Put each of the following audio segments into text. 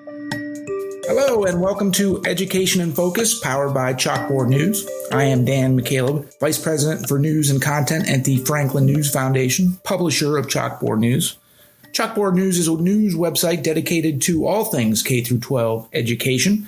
Hello and welcome to Education in Focus, powered by Chalkboard News. I am Dan McCaleb, Vice President for News and Content at the Franklin News Foundation, publisher of Chalkboard News. Chalkboard News is a news website dedicated to all things K-12 education.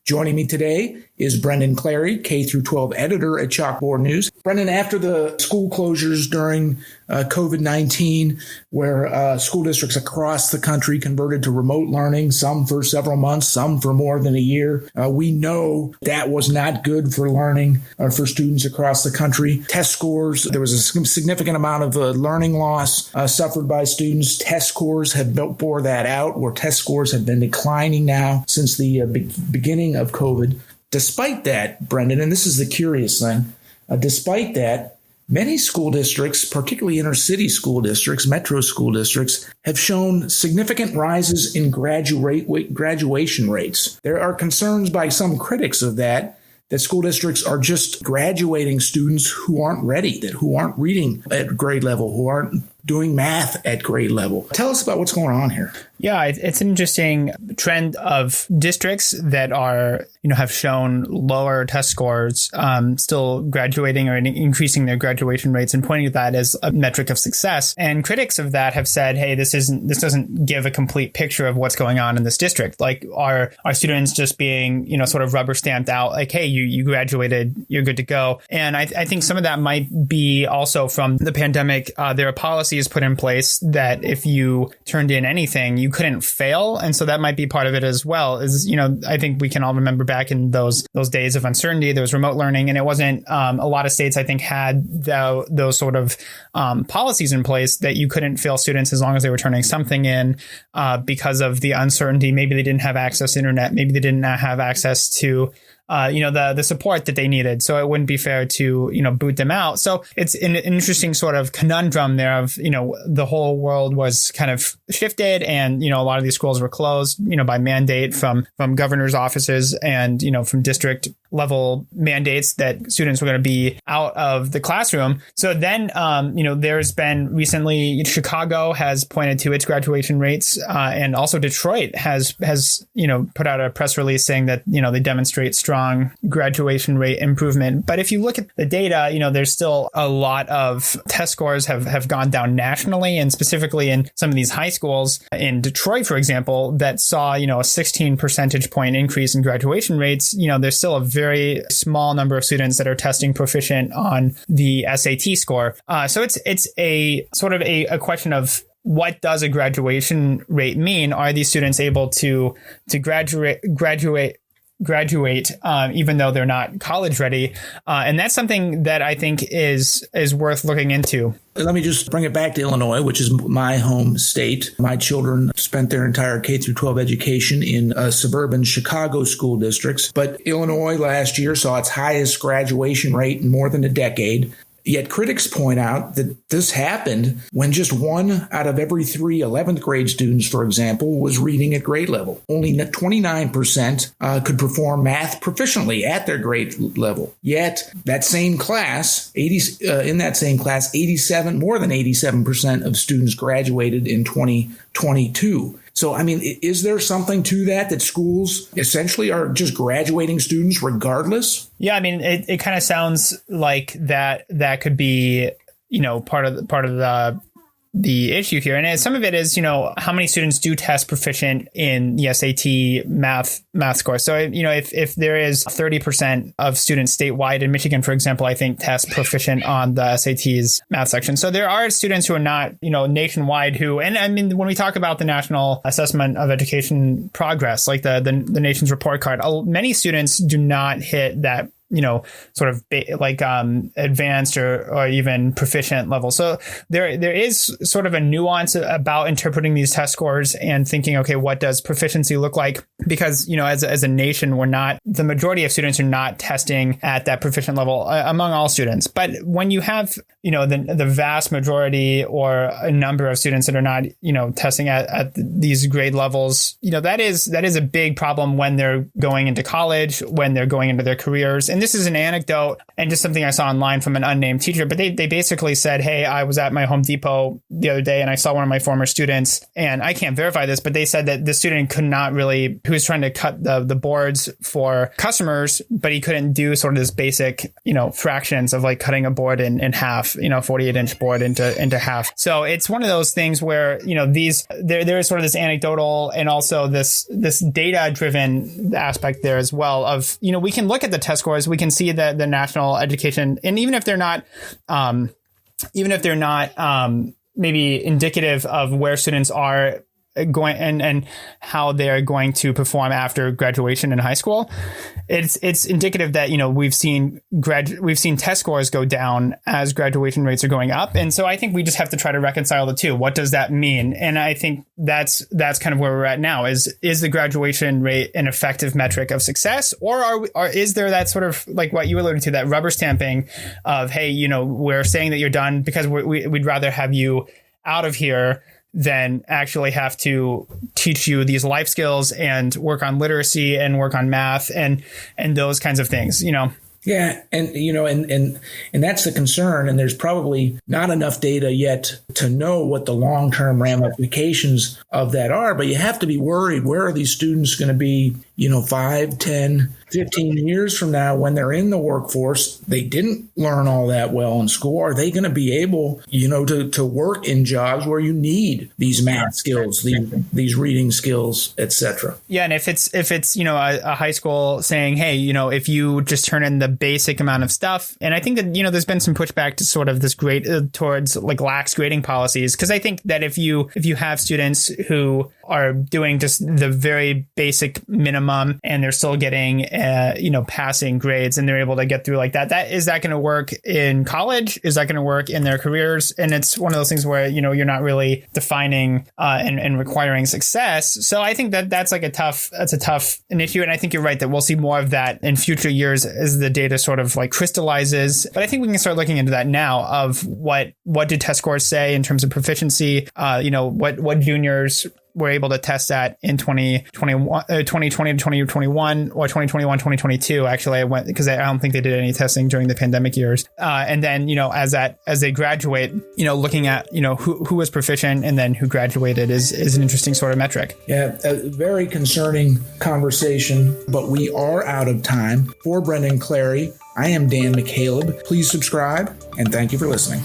Joining me today is Brendan Clary, K-12 editor at Chalkboard News. Brendan, after the school closures during COVID-19, where school districts across the country converted to remote learning, some for several months, some for more than a year, we know that was not good for learning for students across the country. Test scores, there was a significant amount of learning loss suffered by students. Test scores have bore that out, where test scores have been declining now since the beginning of COVID. Despite that, Brendan, and this is the curious thing, despite that, many school districts, particularly inner city school districts, metro school districts, have shown significant rises in graduation rates. There are concerns by some critics of that school districts are just graduating students who aren't ready, who aren't reading at grade level, who aren't doing math at grade level. Tell us about what's going on here. Yeah, it's an interesting trend of districts that are, have shown lower test scores, still graduating or increasing their graduation rates, and pointing to that as a metric of success. And critics of that have said, hey, this doesn't give a complete picture of what's going on in this district. Like, are students just being, sort of rubber stamped out? Like, hey, you graduated, you're good to go. And I think some of that might be also from the pandemic. There are policies put in place that if you turned in anything, you couldn't fail. And so that might be part of it as well. I think we can all remember back in those days of uncertainty, there was remote learning, and it wasn't, a lot of states, I think, had those sort of policies in place that you couldn't fail students as long as they were turning something in because of the uncertainty. Maybe they didn't have access to internet. Maybe they didn't have access to the support that they needed. So it wouldn't be fair to, boot them out. So it's an interesting sort of conundrum there of, the whole world was kind of shifted, and, a lot of these schools were closed, by mandate from governor's offices and, from district level mandates that students were going to be out of the classroom. So then, there's been recently, Chicago has pointed to its graduation rates, and also Detroit has put out a press release saying that, they demonstrate strong graduation rate improvement. But if you look at the data, there's still a lot of test scores have gone down nationally, and specifically in some of these high schools in Detroit, for example, that saw, a 16 percentage point increase in graduation rates. There's still a very small number of students that are testing proficient on the SAT score. So it's a sort of a question of, what does a graduation rate mean? Are these students able to graduate, even though they're not college ready? And that's something that I think is worth looking into. Let me just bring it back to Illinois, which is my home state. My children spent their entire K-12 education in suburban Chicago school districts. But Illinois last year saw its highest graduation rate in more than a decade. Yet critics point out that this happened when just 1 out of every 3 11th grade students, for example, was reading at grade level. Only 29% could perform math proficiently at their grade level. Yet that same class, more than 87% of students graduated in 2022. So, is there something to that schools essentially are just graduating students regardless? Yeah, it kind of sounds like that could be, part of the issue here. And some of it is, how many students do test proficient in the SAT math score. So, if there is 30% of students statewide in Michigan, for example, I think test proficient on the SAT's math section. So there are students who are not, nationwide who, and when we talk about the National Assessment of Education Progress, like the nation's report card, many students do not hit that sort of advanced or even proficient level. So there is sort of a nuance about interpreting these test scores and thinking, okay, what does proficiency look like? Because, as a nation, the majority of students are not testing at that proficient level among all students. But when you have, the vast majority or a number of students that are not, testing at these grade levels, that is a big problem when they're going into college, when they're going into their careers. And this is an anecdote and just something I saw online from an unnamed teacher, but they basically said, hey, I was at my Home Depot the other day and I saw one of my former students, and I can't verify this, but they said that the student could not really, who was trying to cut the boards for customers, but he couldn't do sort of this basic, fractions of like cutting a board in half, 48-inch board into half. So it's one of those things where, there is sort of this anecdotal and also this data driven aspect there as well of, we can look at the test scores, we can see the national education, and even if they're not maybe indicative of where students are going and how they're going to perform after graduation in high school, it's indicative that we've seen test scores go down as graduation rates are going up, and so I think we just have to try to reconcile the two. What does that mean? And I think that's kind of where we're at now. Is the graduation rate an effective metric of success, or is there that sort of like what you alluded to, that rubber stamping of, hey, we're saying that you're done because we'd rather have you out of here than actually have to teach you these life skills and work on literacy and work on math and those kinds of things, Yeah. And that's the concern. And there's probably not enough data yet to know what the long-term ramifications of that are. But you have to be worried. Where are these students going to be, 5, 10, 15 years from now when they're in the workforce? They didn't learn all that well in school. Are they going to be able, to work in jobs where you need these math skills, these reading skills, et cetera? Yeah. And if it's a high school saying, hey, if you just turn in the basic amount of stuff. And I think that, there's been some pushback to sort of this towards like lax grading policies. Because I think that if you have students who are doing just the very basic minimum and they're still getting, passing grades and they're able to get through like that, is that going to work in college? Is that going to work in their careers? And it's one of those things where, you're not really defining and requiring success. So I think that's a tough an issue. And I think you're right that we'll see more of that in future years as the data sort of like crystallizes. But I think we can start looking into that now of what do test scores say in terms of proficiency, what juniors were able to test that in 2020 to 2021 or 2021, 2022. Actually, I went because I don't think they did any testing during the pandemic years. And then, as they graduate, looking at, who was proficient and then who graduated is an interesting sort of metric. Yeah, a very concerning conversation, but we are out of time. For Brendan Clary, I am Dan McCaleb. Please subscribe and thank you for listening.